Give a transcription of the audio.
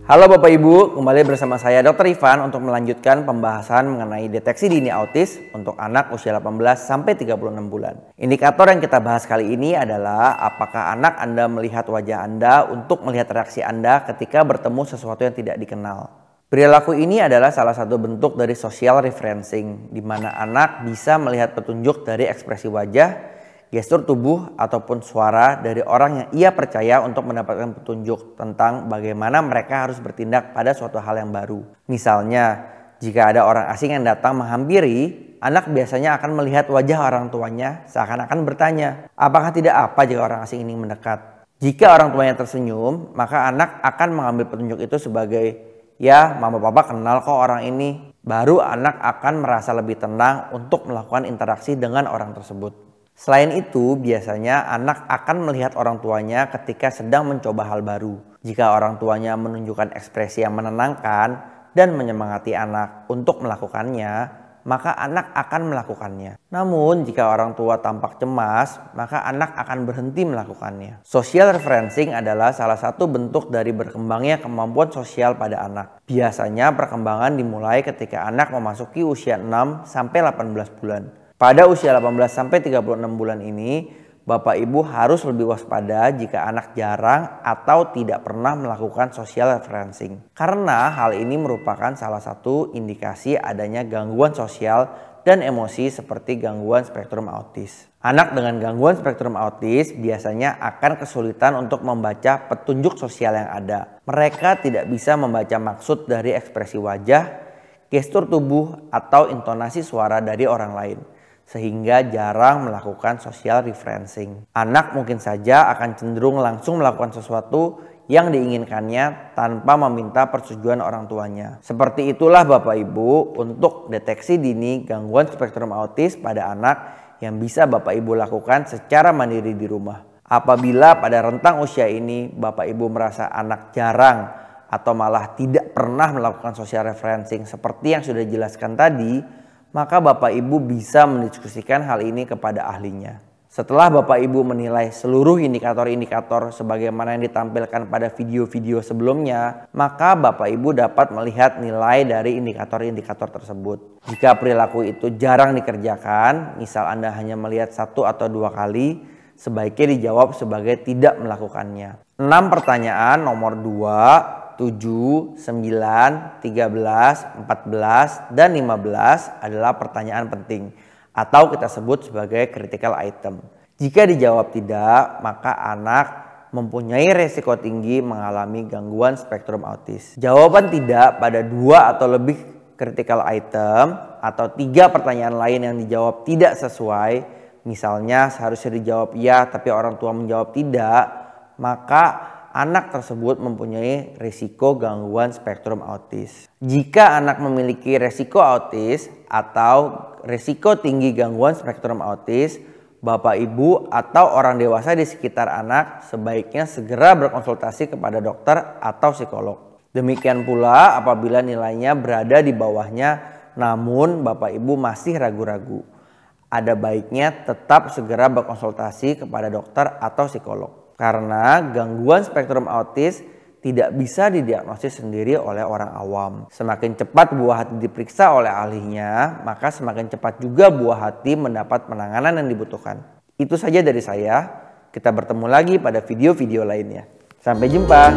Halo Bapak Ibu, kembali bersama saya Dr. Ivan untuk melanjutkan pembahasan mengenai deteksi dini autis untuk anak usia 18 sampai 36 bulan. Indikator yang kita bahas kali ini adalah apakah anak Anda melihat wajah Anda untuk melihat reaksi Anda ketika bertemu sesuatu yang tidak dikenal. Perilaku ini adalah salah satu bentuk dari social referencing, di mana anak bisa melihat petunjuk dari ekspresi wajah, gestur tubuh ataupun suara dari orang yang ia percaya untuk mendapatkan petunjuk tentang bagaimana mereka harus bertindak pada suatu hal yang baru. Misalnya, jika ada orang asing yang datang menghampiri, anak biasanya akan melihat wajah orang tuanya seakan-akan bertanya, apakah tidak apa jika orang asing ini mendekat? Jika orang tuanya tersenyum, maka anak akan mengambil petunjuk itu sebagai, ya mama papa kenal kok orang ini. Baru anak akan merasa lebih tenang untuk melakukan interaksi dengan orang tersebut. Selain itu, biasanya anak akan melihat orang tuanya ketika sedang mencoba hal baru. Jika orang tuanya menunjukkan ekspresi yang menenangkan dan menyemangati anak untuk melakukannya, maka anak akan melakukannya. Namun, jika orang tua tampak cemas, maka anak akan berhenti melakukannya. Social referencing adalah salah satu bentuk dari berkembangnya kemampuan sosial pada anak. Biasanya perkembangan dimulai ketika anak memasuki usia 6 sampai 18 bulan. Pada usia 18 sampai 36 bulan ini, Bapak Ibu harus lebih waspada jika anak jarang atau tidak pernah melakukan social referencing. Karena hal ini merupakan salah satu indikasi adanya gangguan sosial dan emosi seperti gangguan spektrum autis. Anak dengan gangguan spektrum autis biasanya akan kesulitan untuk membaca petunjuk sosial yang ada. Mereka tidak bisa membaca maksud dari ekspresi wajah, gestur tubuh, atau intonasi suara dari orang lain, sehingga jarang melakukan social referencing. Anak mungkin saja akan cenderung langsung melakukan sesuatu yang diinginkannya tanpa meminta persetujuan orang tuanya. Seperti itulah Bapak Ibu untuk deteksi dini gangguan spektrum autis pada anak yang bisa Bapak Ibu lakukan secara mandiri di rumah. Apabila pada rentang usia ini Bapak Ibu merasa anak jarang atau malah tidak pernah melakukan social referencing seperti yang sudah dijelaskan tadi, maka Bapak Ibu bisa mendiskusikan hal ini kepada ahlinya. Setelah Bapak Ibu menilai seluruh indikator-indikator sebagaimana yang ditampilkan pada video-video sebelumnya, maka Bapak Ibu dapat melihat nilai dari indikator-indikator tersebut. Jika perilaku itu jarang dikerjakan, misal Anda hanya melihat 1 atau 2 kali, sebaiknya dijawab sebagai tidak melakukannya. 6 pertanyaan nomor 2, 7, 9, 13, 14, dan 15 adalah pertanyaan penting atau kita sebut sebagai critical item. Jika dijawab tidak, maka anak mempunyai resiko tinggi mengalami gangguan spektrum autis. Jawaban tidak pada 2 atau lebih critical item atau 3 pertanyaan lain yang dijawab tidak sesuai, misalnya seharusnya dijawab ya tapi orang tua menjawab tidak, maka anak tersebut mempunyai risiko gangguan spektrum autis. Jika anak memiliki risiko autis atau risiko tinggi gangguan spektrum autis, Bapak Ibu atau orang dewasa di sekitar anak sebaiknya segera berkonsultasi kepada dokter atau psikolog. Demikian pula apabila nilainya berada di bawahnya namun Bapak Ibu masih ragu-ragu, ada baiknya tetap segera berkonsultasi kepada dokter atau psikolog. Karena gangguan spektrum autis tidak bisa didiagnosis sendiri oleh orang awam. Semakin cepat buah hati diperiksa oleh ahlinya, maka semakin cepat juga buah hati mendapat penanganan yang dibutuhkan. Itu saja dari saya. Kita bertemu lagi pada video-video lainnya. Sampai jumpa.